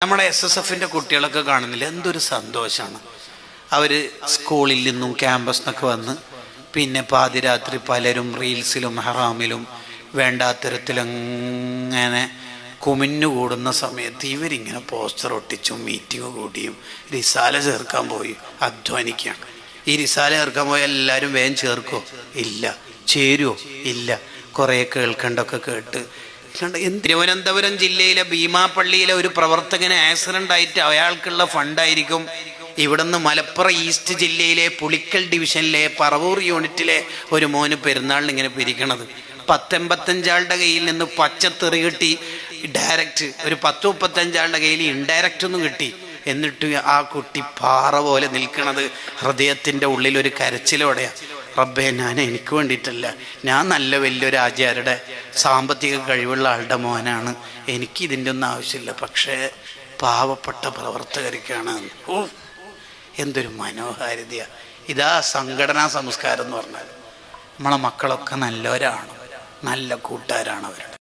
നമ്മുടെ SSFിൻ്റെ കുട്ടികളൊക്കെ കാണുന്നില്ല, എന്തൊരു സന്തോഷമാണ്. അവർ സ്കൂളിൽ നിന്നും ക്യാമ്പസിൽ നിന്നൊക്കെ വന്ന് പിന്നെ പാതിരാത്രി പലരും റീൽസിലും ഹറാമിലും വേണ്ടാത്തരത്തിലങ്ങനെ കുമിഞ്ഞുകൂടുന്ന സമയത്ത് ഇവരിങ്ങനെ പോസ്റ്റർ ഒട്ടിച്ചും മീറ്റിംഗ് കൂടിയും റിസാല ചേർക്കാൻ പോയി അധ്വാനിക്കുകയാണ്. ഈ റിസാല ചേർക്കാൻ പോയ എല്ലാവരും വേഗം ചേർക്കോ? ഇല്ല. ചേരുമോ? ഇല്ല. കുറേ കേൾക്കണ്ടൊക്കെ കേട്ട് തിരുവനന്തപുരം ജില്ലയിലെ ഭീമാപ്പള്ളിയിലെ ഒരു പ്രവർത്തകന് ആക്സിഡൻ്റ് ആയിട്ട് അയാൾക്കുള്ള ഫണ്ടായിരിക്കും ഇവിടുന്ന് മലപ്പുറം ഈസ്റ്റ് ജില്ലയിലെ പുളിക്കൽ ഡിവിഷനിലെ പറവൂർ യൂണിറ്റിലെ ഒരു മോന് പെരുന്നാളിന് ഇങ്ങനെ പിരിക്കണത്. 10-85 ആളുടെ കയ്യിൽ നിന്ന് പച്ചത്തെറി കിട്ടി ഡയറക്റ്റ്, ഒരു 10-35 ആളുടെ കയ്യിൽ ഇൻഡയറക്റ്റ് ഒന്നും കിട്ടി. എന്നിട്ട് ആ കുട്ടി പാറ പോലെ നിൽക്കണത് ഹൃദയത്തിൻ്റെ ഉള്ളിലൊരു കരച്ചിലോടെയാണ്. റബ്ബേ, ഞാൻ എനിക്ക് വേണ്ടിയിട്ടല്ല, ഞാൻ നല്ല വലിയൊരു ആചാര്യയുടെ സാമ്പത്തിക കഴിവുള്ള ആളുടെ മോനാണ്, എനിക്കിതിൻ്റെ ഒന്നും ആവശ്യമില്ല, പക്ഷേ പാവപ്പെട്ട പ്രവർത്തകർക്കാണ്. ഓ, എന്തൊരു മനോഹാരിതയാണ്. ഇതാ സംഘടനാ സംസ്കാരം എന്ന് പറഞ്ഞാൽ. നമ്മളെ മക്കളൊക്കെ നല്ലവരാണ്, നല്ല കൂട്ടുകാരാണ് അവരുടെ.